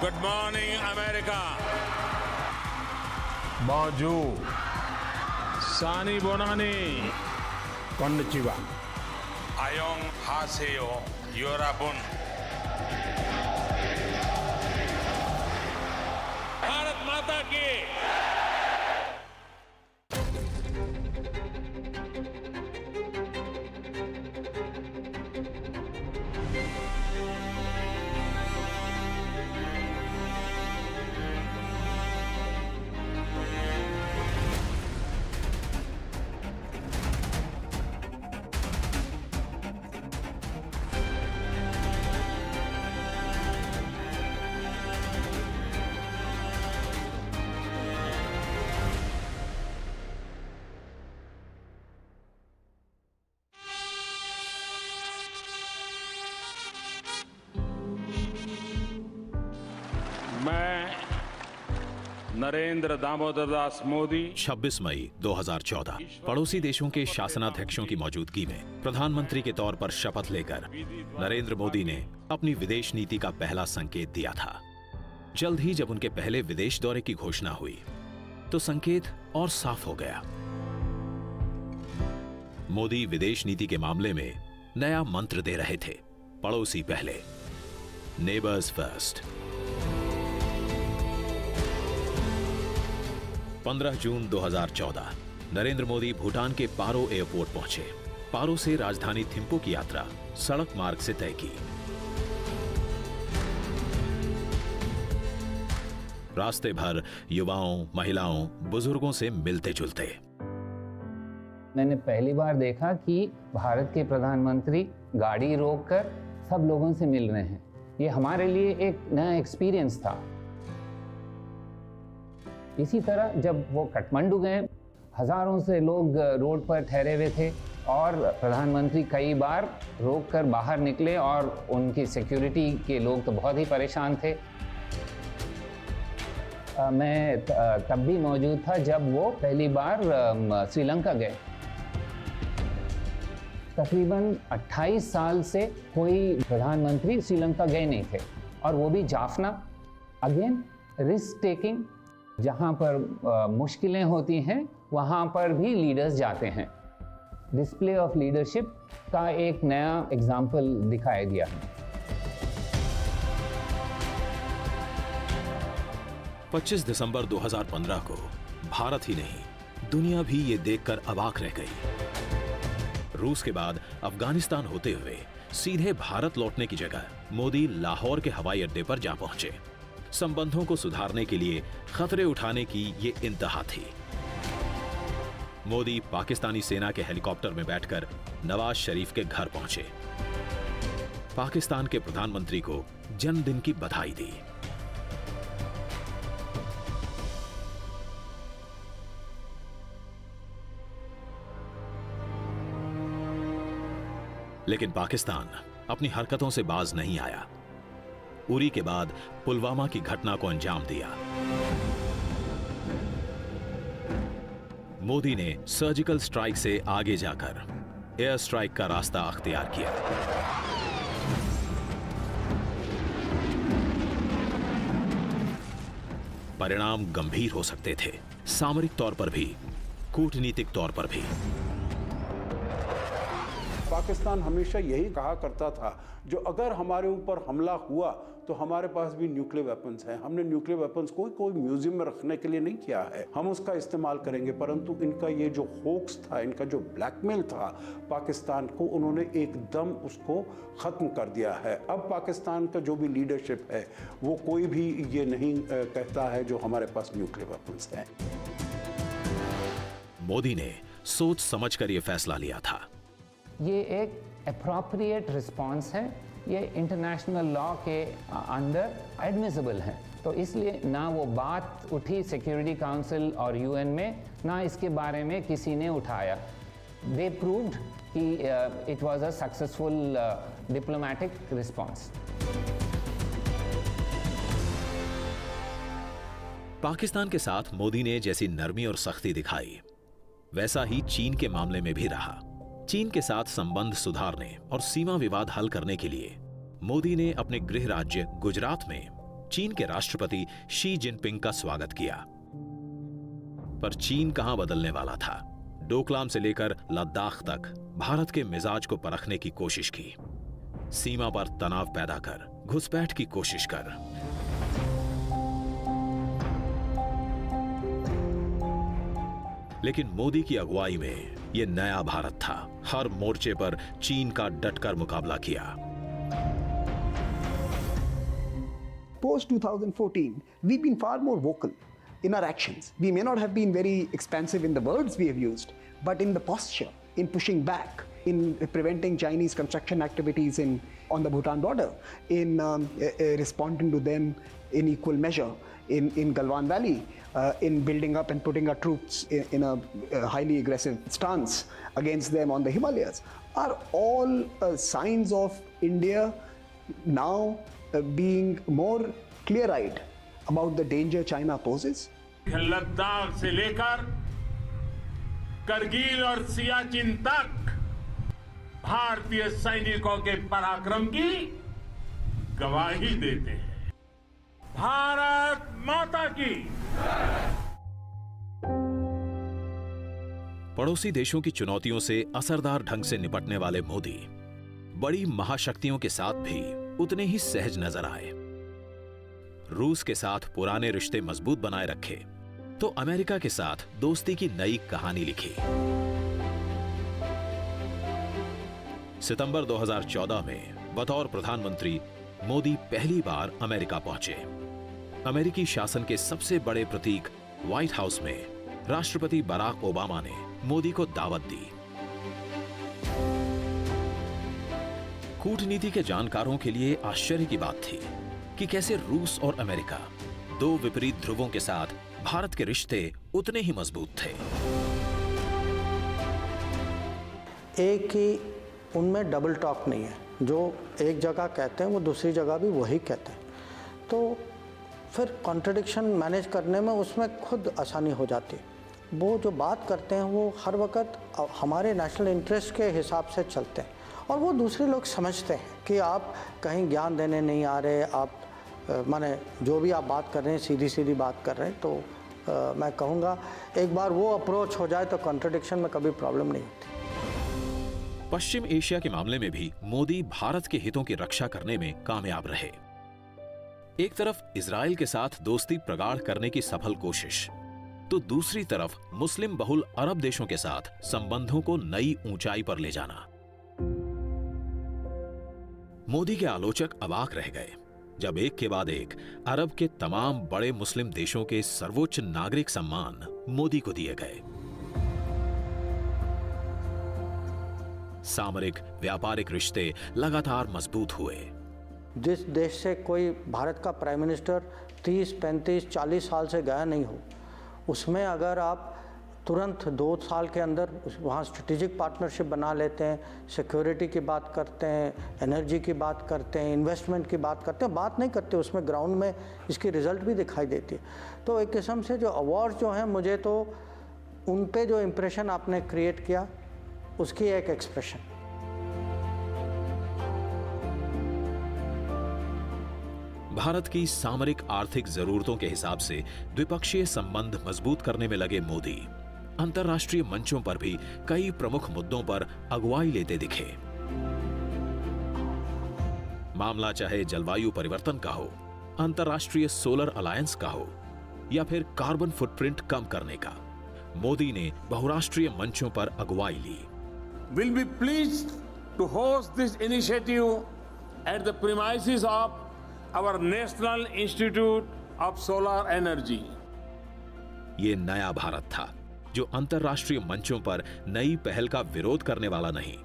Good morning, America. Bonjour. Sani Bonani. Konnichiwa. Ayong haseyo, yorabun. Bharat माता की मैं नरेंद्र दामोदर दास मोदी 26 मई 2014 पड़ोसी देशों के शासनाध्यक्षों की मौजूदगी में प्रधानमंत्री के तौर पर शपथ लेकर नरेंद्र मोदी ने अपनी विदेश नीति का पहला संकेत दिया था। जल्द ही जब उनके पहले विदेश दौरे की घोषणा हुई तो संकेत और साफ हो गया। मोदी विदेश नीति के मामले में नया मंत्र दे रहे थे, पड़ोसी पहले, नेबर्स फर्स्ट। 15 जून 2014 नरेंद्र मोदी भूटान के पारो एयरपोर्ट पहुंचे। पारो से राजधानी थिम्पू की यात्रा सड़क मार्ग से तय की। रास्ते भर युवाओं, महिलाओं, बुजुर्गों से मिलते जुलते। मैंने पहली बार देखा कि भारत के प्रधानमंत्री गाड़ी रोककर सब लोगों से मिल रहे हैं। ये हमारे लिए एक नया एक्सपीरियंस था। इसी तरह जब वो काठमांडू गए, हजारों से लोग रोड पर ठहरे हुए थे और प्रधानमंत्री कई बार रोककर बाहर निकले और उनकी सिक्योरिटी के लोग तो बहुत ही परेशान थे। मैं तब भी मौजूद था जब वो पहली बार श्रीलंका गए। तकरीबन 28 साल से कोई प्रधानमंत्री श्रीलंका गए नहीं थे, और वो भी जाफना। अगेन रिस्क टेकिंग, जहाँ पर मुश्किलें होती हैं वहाँ पर भी लीडर्स जाते हैं। डिस्प्ले ऑफ लीडरशिप का एक नया एग्जाम्पल दिखाया गया है। 25 दिसंबर 2015 को भारत ही नहीं, दुनिया भी ये देखकर अवाक रह गई। रूस के बाद अफगानिस्तान होते हुए सीधे भारत लौटने की जगह मोदी लाहौर के हवाई अड्डे पर जा पहुंचे। संबंधों को सुधारने के लिए खतरे उठाने की ये इंतहा थी। मोदी पाकिस्तानी सेना के हेलीकॉप्टर में बैठकर नवाज शरीफ के घर पहुंचे। पाकिस्तान के प्रधानमंत्री को जन्मदिन की बधाई दी। लेकिन पाकिस्तान अपनी हरकतों से बाज नहीं आया। उरी के बाद पुलवामा की घटना को अंजाम दिया। मोदी ने सर्जिकल स्ट्राइक से आगे जाकर एयर स्ट्राइक का रास्ता अख्तियार किया। परिणाम गंभीर हो सकते थे, सामरिक तौर पर भी, कूटनीतिक तौर पर भी। पाकिस्तान हमेशा यही कहा करता था, जो अगर हमारे ऊपर हमला हुआ तो हमारे पास भी न्यूक्लियर वेपन्स हैं। हमने न्यूक्लियर वेपन्स को कोई म्यूजियम में रखने के लिए नहीं किया है, हम उसका इस्तेमाल करेंगे। परंतु इनका ये जो होक्स था, इनका जो ब्लैकमेल था पाकिस्तान को, उन्होंने एकदम उसको ख़त्म कर दिया है। अब पाकिस्तान का जो भी लीडरशिप है वो कोई भी ये नहीं कहता है जो हमारे पास न्यूक्लियर वेपन्स हैं। मोदी ने सोच समझकर यह फैसला लिया था। ये एक एप्रोप्रिएट रिस्पॉन्स है, ये इंटरनेशनल लॉ के अंडर एडमिसिबल है। तो इसलिए ना वो बात उठी सिक्योरिटी काउंसिल और यूएन में, ना इसके बारे में किसी ने उठाया। दे प्रूव्ड कि it was a successful diplomatic response. Pakistan के साथ मोदी ने जैसी नरमी और सख्ती दिखाई, वैसा ही चीन के मामले में भी रहा। चीन के साथ संबंध सुधारने और सीमा विवाद हल करने के लिए मोदी ने अपने गृह राज्य गुजरात में चीन के राष्ट्रपति शी जिनपिंग का स्वागत किया। पर चीन कहां बदलने वाला था। डोकलाम से लेकर लद्दाख तक भारत के मिजाज को परखने की कोशिश की। सीमा पर तनाव पैदा कर, घुसपैठ की कोशिश कर। लेकिन मोदी की अगुवाई में यह नया भारत था। हर मोर्चे पर चीन का डटकर मुकाबला किया। Post 2014, we've been far more vocal in our actions. We may not have been very expansive in the words we have used, but in the posture, in pushing back, in preventing Chinese construction activities on the Bhutan border, in responding to them in equal measure in Galwan Valley, in building up and putting our troops in a highly aggressive stance against them on the Himalayas, are all signs of India now being more clear-eyed about the danger China poses. Ladakh से लेकर करगिल और सियाचिन तक भारतीय सैनिकों के पराक्रम की गवाही देते हैं। भारत माता की। पड़ोसी देशों की चुनौतियों से असरदार ढंग से निपटने वाले मोदी बड़ी महाशक्तियों के साथ भी उतने ही सहज नजर आए। रूस के साथ पुराने रिश्ते मजबूत बनाए रखे तो अमेरिका के साथ दोस्ती की नई कहानी लिखी। सितंबर 2014 में बतौर प्रधानमंत्री मोदी पहली बार अमेरिका पहुंचे। अमेरिकी शासन के सबसे बड़े प्रतीक व्हाइट हाउस में राष्ट्रपति बराक ओबामा ने मोदी को दावत दी। कूटनीति के जानकारों के लिए आश्चर्य की बात थी कि कैसे रूस और अमेरिका, दो विपरीत ध्रुवों के साथ भारत के रिश्ते उतने ही मजबूत थे। एक ही उनमें डबल टॉक नहीं है। जो एक जगह कहते हैं वो दूसरी जगह भी वही कहते हैं, तो फिर कॉन्ट्रडिक्शन मैनेज करने में उसमें खुद आसानी हो जाती है। वो जो बात करते हैं वो हर वक्त हमारे नेशनल इंटरेस्ट के हिसाब से चलते हैं और वो दूसरे लोग समझते हैं कि आप कहीं ज्ञान देने नहीं आ रहे, आप माने जो भी आप बात कर रहे हैं सीधी सीधी बात कर रहे हैं। तो मैं कहूँगा एक बार वो अप्रोच हो जाए तो कॉन्ट्रडिक्शन में कभी प्रॉब्लम नहीं होती। पश्चिम एशिया के मामले में भी मोदी भारत के हितों की रक्षा करने में कामयाब रहे। एक तरफ इजराइल के साथ दोस्ती प्रगाढ़ करने की सफल कोशिश, तो दूसरी तरफ मुस्लिम बहुल अरब देशों के साथ संबंधों को नई ऊंचाई पर ले जाना। मोदी के आलोचक अवाक रह गए जब एक के बाद एक अरब के तमाम बड़े मुस्लिम देशों के सर्वोच्च नागरिक सम्मान मोदी को दिए गए। सामरिक व्यापारिक रिश्ते लगातार मजबूत हुए। जिस देश से कोई भारत का प्राइम मिनिस्टर 30, 35, 40 साल से गया नहीं हो, उसमें अगर आप तुरंत 2 साल के अंदर वहाँ स्ट्रेटेजिक पार्टनरशिप बना लेते हैं, सिक्योरिटी की बात करते हैं, एनर्जी की बात करते हैं, इन्वेस्टमेंट की बात करते हैं, बात नहीं करते उसमें ग्राउंड में इसकी रिजल्ट भी दिखाई देती है। तो एक किस्म से जो अवार्ड जो हैं, मुझे तो उन पे जो इम्प्रेशन आपने क्रिएट किया उसकी एक एक्सप्रेशन। भारत की सामरिक आर्थिक जरूरतों के हिसाब से द्विपक्षीय संबंध मजबूत करने में लगे मोदी अंतर्राष्ट्रीय मंचों पर भी कई प्रमुख मुद्दों पर अगुवाई लेते दिखे। मामला चाहे जलवायु परिवर्तन का हो, अंतर्राष्ट्रीय सोलर अलायंस का हो या फिर कार्बन फुटप्रिंट कम करने का, मोदी ने बहुराष्ट्रीय मंचों पर अगुवाई ली। Will be pleased to host this initiative at the premises of our National Institute of Solar Energy. ये नया भारत था जो अंतर्राष्ट्रीय मंचों पर नई पहल का विरोध करने वाला नहीं,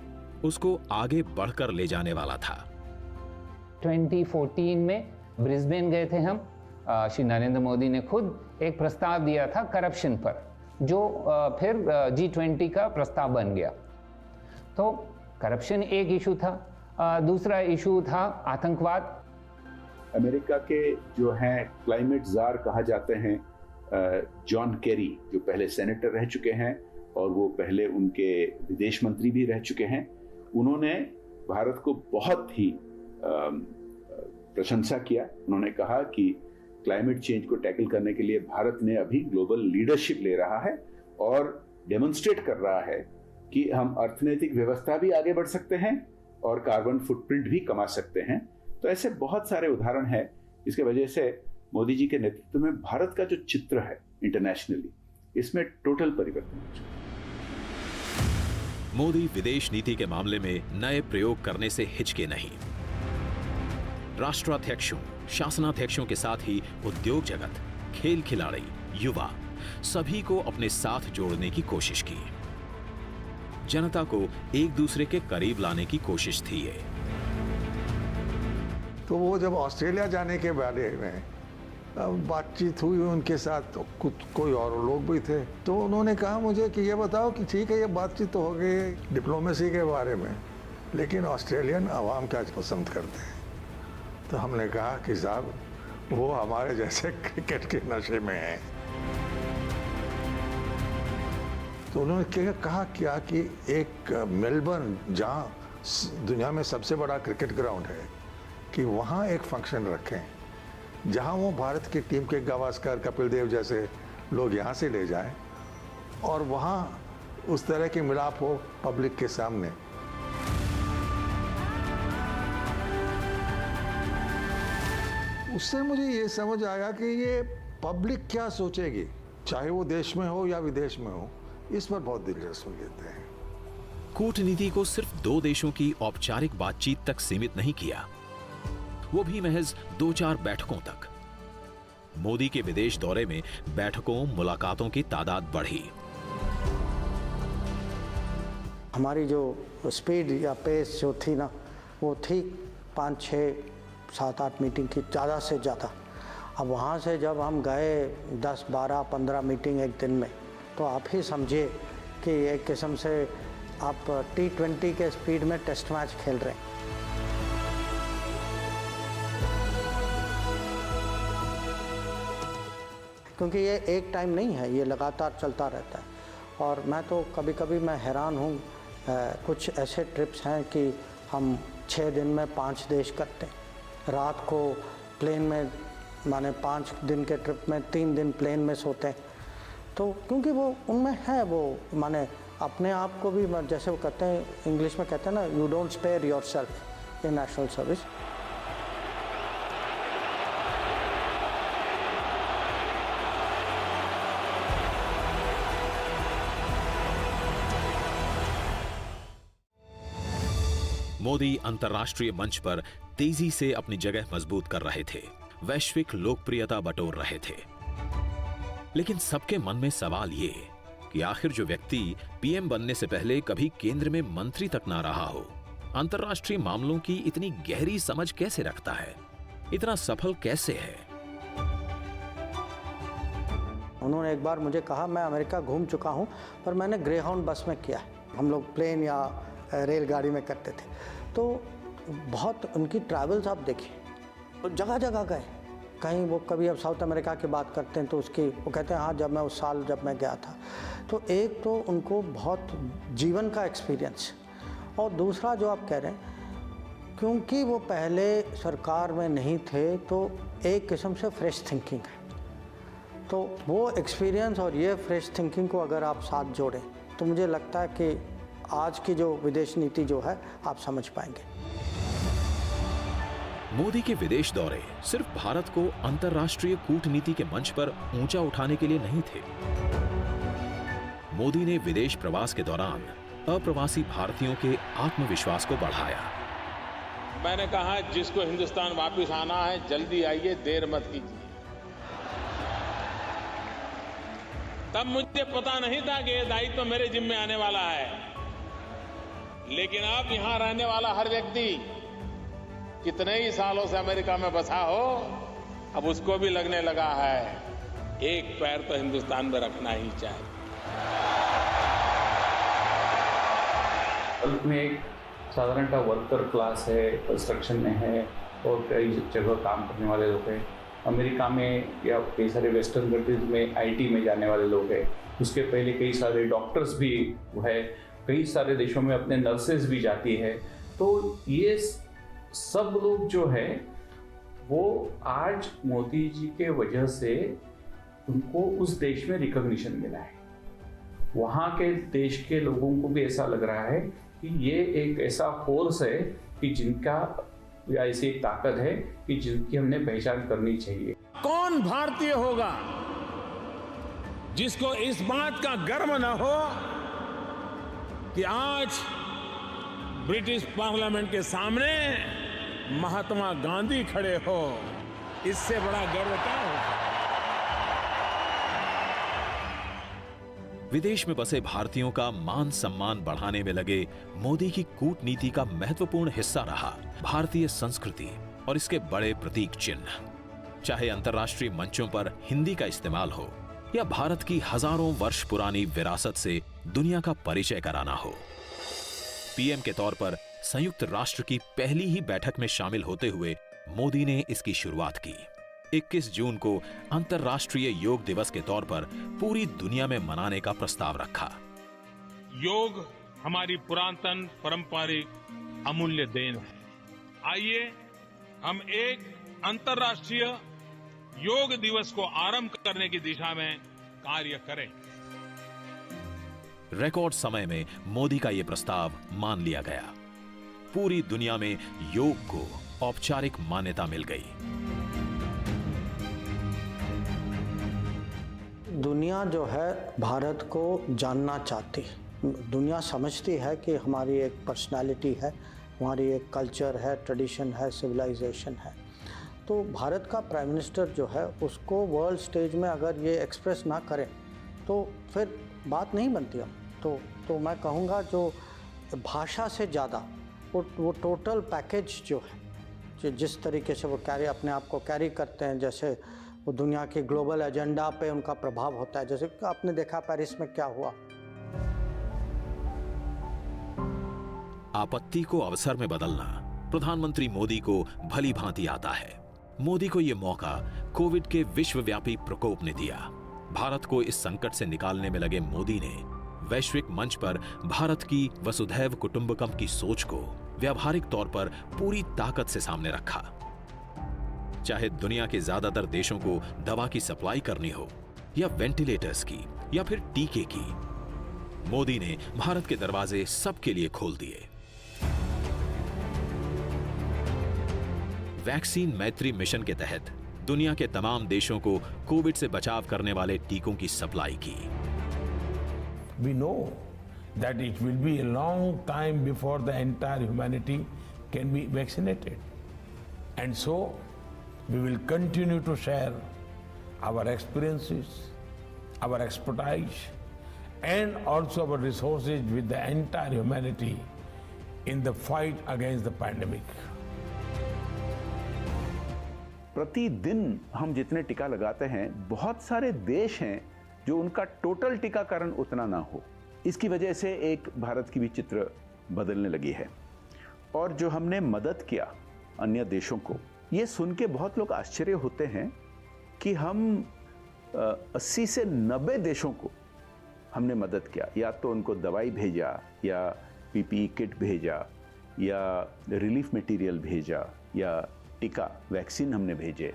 उसको आगे बढ़कर ले जाने वाला था। 2014 में ब्रिस्बेन गए थे हम। श्री नरेंद्र मोदी ने खुद एक प्रस्ताव दिया था करप्शन पर, जो फिर G20 का प्रस्ताव बन गया। तो करप्शन एक इशू था, दूसरा इशू था आतंकवाद। अमेरिका के जो हैं क्लाइमेट जार कहा जाते हैं जॉन केरी, जो पहले सेनेटर रह चुके हैं और वो पहले उनके विदेश मंत्री भी रह चुके हैं, उन्होंने भारत को बहुत ही प्रशंसा किया। उन्होंने कहा कि क्लाइमेट चेंज को टैकल करने के लिए भारत ने अभी ग्लोबल लीडरशिप ले रहा है और डेमोन्स्ट्रेट कर रहा है कि हम अर्थनैतिक व्यवस्था भी आगे बढ़ सकते हैं और कार्बन फुटप्रिंट भी कमा सकते हैं। तो ऐसे बहुत सारे उदाहरण हैं जिसके वजह से मोदी जी के नेतृत्व में भारत का जो चित्र है इंटरनेशनली, इसमें टोटल परिवर्तन हो चुका है। मोदी विदेश नीति के मामले में नए प्रयोग करने से हिचके नहीं। राष्ट्राध्यक्षों, शासनाध्यक्षों के साथ ही उद्योग जगत, खेल खिलाड़ी, युवा सभी को अपने साथ जोड़ने की कोशिश की। जनता को एक दूसरे के करीब लाने की कोशिश थी ये। तो वो जब ऑस्ट्रेलिया जाने के बारे में बातचीत हुई उनके साथ, तो कोई और लोग भी थे, तो उन्होंने कहा मुझे कि ये बताओ कि ठीक है ये बातचीत तो हो गई डिप्लोमेसी के बारे में, लेकिन ऑस्ट्रेलियन आवाम क्या पसंद करते हैं। तो हमने कहा कि साहब वो हमारे जैसे क्रिकेट के नशे में हैं। तो उन्होंने कहा क्या कि एक मेलबर्न, जहाँ दुनिया में सबसे बड़ा क्रिकेट ग्राउंड है, कि वहाँ एक फंक्शन रखें जहाँ वो भारत की टीम के गावस्कर, कपिल देव जैसे लोग यहाँ से ले जाएं और वहाँ उस तरह की मिलाप हो पब्लिक के सामने। उससे मुझे ये समझ आया कि ये पब्लिक क्या सोचेगी, चाहे वो देश में हो या विदेश में हो, इस पर बहुत दिलचस्पी लेते हैं। कूटनीति को सिर्फ दो देशों की औपचारिक बातचीत तक सीमित नहीं किया, वो भी महज 2-4 बैठकों तक। मोदी के विदेश दौरे में बैठकों, मुलाकातों की तादाद बढ़ी। हमारी जो स्पीड या पेस जो थी ना, वो थी 5, 6, 7, 8 मीटिंग की, ज़्यादा से ज़्यादा। अब वहाँ से जब हम गए 10, 12, 15 मीटिंग एक दिन में, तो आप ही समझिए कि एक किस्म से आप T20 के स्पीड में टेस्ट मैच खेल रहे हैं। क्योंकि ये एक टाइम नहीं है, ये लगातार चलता रहता है। और मैं तो कभी कभी मैं हैरान हूँ, कुछ ऐसे ट्रिप्स हैं कि हम 6 दिन में 5 देश करते हैं। रात को प्लेन में, माने 5 दिन के ट्रिप में 3 दिन प्लेन में सोते हैं। तो क्योंकि वो उनमें है, वो माने अपने आप को भी, जैसे वो कहते हैं, इंग्लिश में कहते हैं ना, you don't spare yourself in national service. Modi अंतर्राष्ट्रीय मंच पर तेजी से अपनी जगह मजबूत कर रहे थे, वैश्विक लोकप्रियता बटोर रहे थे। लेकिन सबके मन में सवाल ये कि आखिर जो व्यक्ति पीएम बनने से पहले कभी केंद्र में मंत्री तक ना रहा हो, अंतर्राष्ट्रीय मामलों की इतनी गहरी समझ कैसे रखता है, इतना सफल कैसे है। उन्होंने एक बार मुझे कहा, मैं अमेरिका घूम चुका हूं, पर मैंने ग्रेहाउंड बस में किया है, हम लोग प्लेन या रेलगाड़ी में करते थे। तो बहुत उनकी ट्रैवल्स आप देखिए, जगह जगह गए। कहीं वो कभी अब साउथ अमेरिका की बात करते हैं तो उसकी वो कहते हैं हाँ, जब मैं उस साल जब मैं गया था। तो एक तो उनको बहुत जीवन का एक्सपीरियंस, और दूसरा जो आप कह रहे हैं, क्योंकि वो पहले सरकार में नहीं थे, तो एक किस्म से फ्रेश थिंकिंग है। तो वो एक्सपीरियंस और ये फ्रेश थिंकिंग को अगर आप साथ जोड़ें, तो मुझे लगता है कि आज की जो विदेश नीति जो है आप समझ पाएंगे। मोदी के विदेश दौरे सिर्फ भारत को अंतर्राष्ट्रीय कूटनीति के मंच पर ऊंचा उठाने के लिए नहीं थे। मोदी ने विदेश प्रवास के दौरान अप्रवासी भारतीयों के आत्मविश्वास को बढ़ाया। मैंने कहा, जिसको हिंदुस्तान वापस आना है जल्दी आइए, देर मत कीजिए। तब मुझे पता नहीं था कि यह दायित्व तो मेरे जिम्मे आने वाला है, लेकिन अब यहां रहने वाला हर व्यक्ति कितने ही सालों से अमेरिका में बसा हो, अब उसको भी लगने लगा है एक पैर तो हिंदुस्तान में रखना ही चाहिए। बल्क में एक साधारणतः वर्कर क्लास है, कंस्ट्रक्शन में है और कई जगह काम करने वाले लोग हैं। अमेरिका में या कई सारे वेस्टर्न कंट्रीज में आईटी में जाने वाले लोग हैं। उसके पहले कई सारे डॉक्टर्स भी है, कई सारे देशों में अपने नर्सेज भी जाती है। तो ये सब लोग जो है वो आज मोदी जी के वजह से उनको उस देश में रिकॉग्निशन मिला है। वहाँ के देश के लोगों को भी ऐसा लग रहा है कि ये एक ऐसा फोर्स है कि जिनका या ऐसी एक ताकत है कि जिनकी हमने पहचान करनी चाहिए। कौन भारतीय होगा जिसको इस बात का गर्व न हो कि आज ब्रिटिश पार्लियामेंट के सामने महात्मा गांधी खड़े हो? इससे बड़ा गर्व क्या होगा? विदेश में बसे भारतीयों का मान सम्मान बढ़ाने में लगे मोदी की कूटनीति का महत्वपूर्ण हिस्सा रहा भारतीय संस्कृति और इसके बड़े प्रतीक चिन्ह। चाहे अंतर्राष्ट्रीय मंचों पर हिंदी का इस्तेमाल हो या भारत की हजारों वर्ष पुरानी विरासत से दुनिया का परिचय कराना हो। पीएम के तौर पर संयुक्त राष्ट्र की पहली ही बैठक में शामिल होते हुए मोदी ने इसकी शुरुआत की। 21 जून को अंतर्राष्ट्रीय योग दिवस के तौर पर पूरी दुनिया में मनाने का प्रस्ताव रखा। योग हमारी पुरातन पारंपरिक अमूल्य देन है। आइए हम एक अंतर्राष्ट्रीय योग दिवस को आरंभ करने की दिशा में कार्य करें। रिकॉर्ड समय में मोदी का यह प्रस्ताव मान लिया गया। पूरी दुनिया में योग को औपचारिक मान्यता मिल गई। दुनिया जो है भारत को जानना चाहती है। दुनिया समझती है कि हमारी एक पर्सनालिटी है, हमारी एक कल्चर है, ट्रेडिशन है, सिविलाइजेशन है। तो भारत का प्राइम मिनिस्टर जो है उसको वर्ल्ड स्टेज में अगर ये एक्सप्रेस ना करें तो फिर बात नहीं बनती हम। तो मैं कहूँगा जो भाषा से ज़्यादा वो टोटल पैकेज जो है, जिस तरीके से वो अपने आप को कैरी करते हैं, जैसे वो दुनिया के ग्लोबल एजेंडा पे उनका प्रभाव होता है। जैसे आपने देखा पेरिस में क्या हुआ। आपत्ति को अवसर में बदलना प्रधानमंत्री मोदी को भली भांति आता है। मोदी को यह मौका कोविड के विश्वव्यापी प्रकोप ने दिया। भारत को इस संकट से निकालने में लगे मोदी ने वैश्विक मंच पर भारत की वसुधैव कुटुंबकम की सोच को व्यावहारिक तौर पर पूरी ताकत से सामने रखा। चाहे दुनिया के ज्यादातर देशों को दवा की सप्लाई करनी हो या वेंटिलेटर्स की या फिर टीके की, मोदी ने भारत के दरवाजे सबके लिए खोल दिए। वैक्सीन मैत्री मिशन के तहत दुनिया के तमाम देशों को कोविड से बचाव करने वाले टीकों की सप्लाई की। We know that it will be a long time before the entire humanity can be vaccinated. And so, we will continue to share our experiences, our expertise, and also our resources with the entire humanity in the fight against the pandemic. प्रतिदिन हम जितने टीका लगाते हैं, बहुत सारे देश हैं जो उनका टोटल टीकाकरण उतना ना हो। इसकी वजह से एक भारत की भी चित्र बदलने लगी है। और जो हमने मदद किया अन्य देशों को, ये सुन के बहुत लोग आश्चर्य होते हैं कि हम 80 से 90 देशों को हमने मदद किया। या तो उनको दवाई भेजा या पीपीई किट भेजा या रिलीफ मटेरियल भेजा या टीका वैक्सीन हमने भेजे।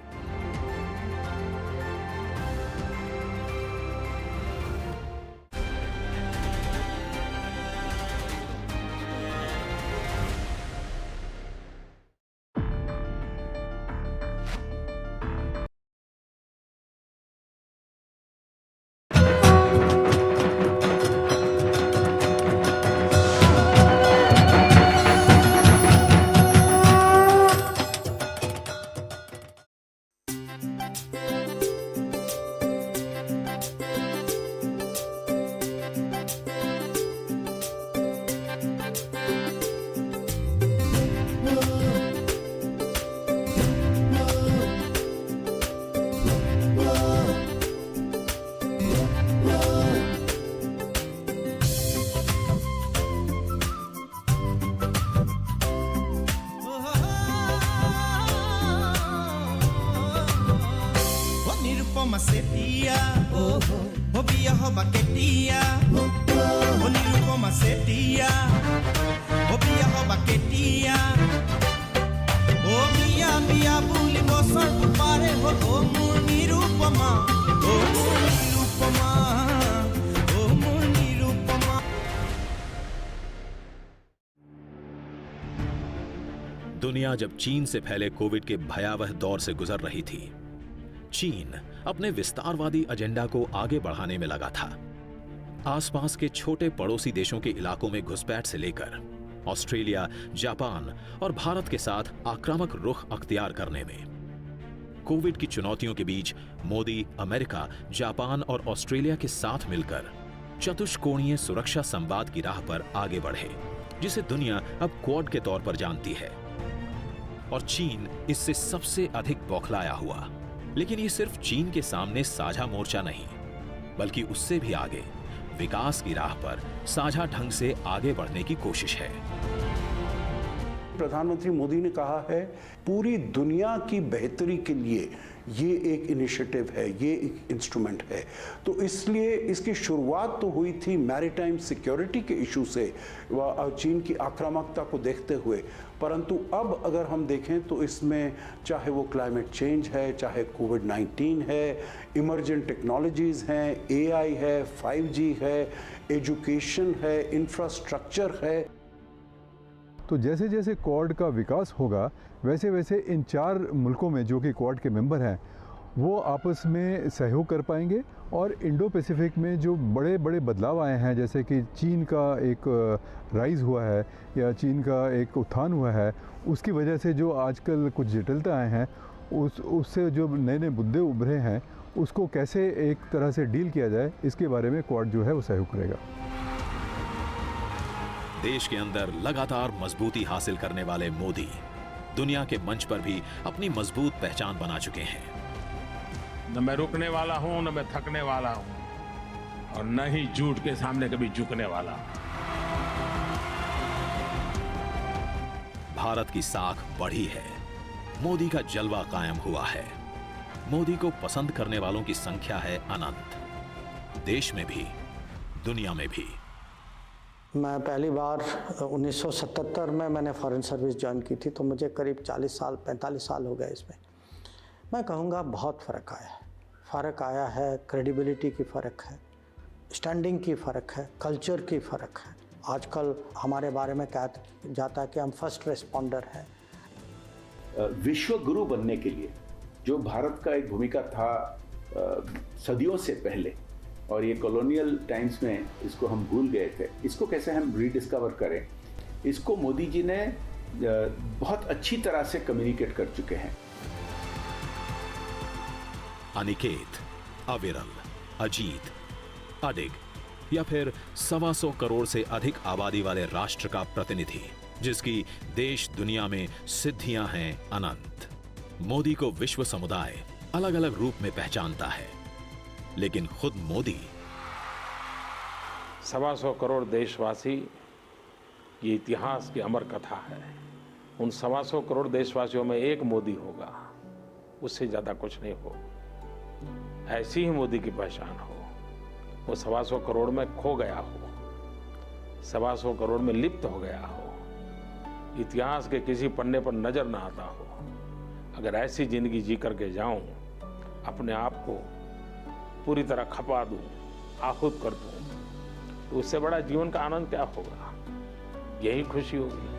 Masetia, oh, Bobia Hobaketia, oh, Nirupo Masetia, Bobia Hobaketia, oh, Mia Bulimo পাৰে হ ও মোৰ নিৰুপমা ও মোৰ নিৰুপমা ও মোৰ নিৰুপমা। दुनिया जब चीन से फैले कोविड के भयावह दौर से गुजर रही थी, चीन अपने विस्तारवादी एजेंडा को आगे बढ़ाने में लगा था। आसपास के छोटे पड़ोसी देशों के इलाकों में घुसपैठ से लेकर ऑस्ट्रेलिया, जापान और भारत के साथ आक्रामक रुख अख्तियार करने में कोविड की चुनौतियों के बीच मोदी अमेरिका, जापान और ऑस्ट्रेलिया के साथ मिलकर चतुष्कोणीय सुरक्षा संवाद की राह पर आगे बढ़े, जिसे दुनिया अब क्वाड के तौर पर जानती है। और चीन इससे सबसे अधिक बौखलाया हुआ। लेकिन ये सिर्फ चीन के सामने साझा मोर्चा नहीं, बल्कि उससे भी आगे विकास की राह पर साझा ढंग से आगे बढ़ने की कोशिश है। प्रधानमंत्री मोदी ने कहा है पूरी दुनिया की बेहतरी के लिए ये एक इनिशिएटिव है, ये एक इंस्ट्रूमेंट है। तो इसलिए इसकी शुरुआत तो हुई थी मैरीटाइम सिक्योरिटी के इशू से, चीन की आक्रामकता को देखते हुए, परंतु अब अगर हम देखें तो इसमें चाहे वो क्लाइमेट चेंज है, चाहे कोविड-19 है, इमर्जेंट टेक्नोलॉजीज़ हैं, AI है, 5G है, एजुकेशन है, इंफ्रास्ट्रक्चर है। तो जैसे जैसे क्वाड का विकास होगा वैसे वैसे इन 4 मुल्कों में जो कि क्वाड के मेंबर हैं वो आपस में सहयोग कर पाएंगे और इंडो पैसिफिक में जो बड़े बड़े बदलाव आए हैं, जैसे कि चीन का एक राइज हुआ है या चीन का एक उत्थान हुआ है, उसकी वजह से जो आजकल कुछ जटिलता आए हैं उससे जो नए नए मुद्दे उभरे हैं उसको कैसे एक तरह से डील किया जाए, इसके बारे में क्वाड जो है वो सहयोग करेगा। देश के अंदर लगातार मजबूती हासिल करने वाले मोदी दुनिया के मंच पर भी अपनी मजबूत पहचान बना चुके हैं। न मैं रुकने वाला हूं, न मैं थकने वाला हूं, और न ही झूठ के सामने कभी झुकने वाला। भारत की साख बढ़ी है, मोदी का जलवा कायम हुआ है, मोदी को पसंद करने वालों की संख्या है अनंत, देश में भी दुनिया में भी। मैं पहली बार 1977 में मैंने फॉरेन सर्विस ज्वाइन की थी, तो मुझे करीब 45 साल हो गए इसमें। मैं कहूँगा बहुत फ़र्क आया है, क्रेडिबिलिटी की फ़र्क है, स्टैंडिंग की फ़र्क है, कल्चर की फ़र्क है। आजकल हमारे बारे में कहा जाता है कि हम फर्स्ट रिस्पॉन्डर हैं। विश्व गुरु बनने के लिए जो भारत का एक भूमिका था सदियों से पहले, और ये कॉलोनियल टाइम्स में इसको हम भूल गए थे, इसको कैसे हम रीडिस्कवर करें, इसको मोदी जी ने बहुत अच्छी तरह से कम्युनिकेट कर चुके हैं। अनिकेत, अविरल, अजीत, अडिग या फिर 125 करोड़ से अधिक आबादी वाले राष्ट्र का प्रतिनिधि, जिसकी देश दुनिया में सिद्धियां हैं अनंत। मोदी को विश्व समुदाय अलग अलग रूप में पहचानता है, लेकिन खुद मोदी 125 करोड़ देशवासी ये इतिहास की अमर कथा है। उन 125 करोड़ देशवासियों में एक मोदी होगा, उससे ज्यादा कुछ नहीं हो। ऐसी ही मोदी की पहचान हो, वो 125 करोड़ में खो गया हो, 125 करोड़ में लिप्त हो गया हो, इतिहास के किसी पन्ने पर नजर ना आता हो। अगर ऐसी जिंदगी जी करके जाऊं, अपने आप को पूरी तरह खपा दूं, आहूत कर दूं, तो उससे बड़ा जीवन का आनंद क्या होगा? यही खुशी होगी।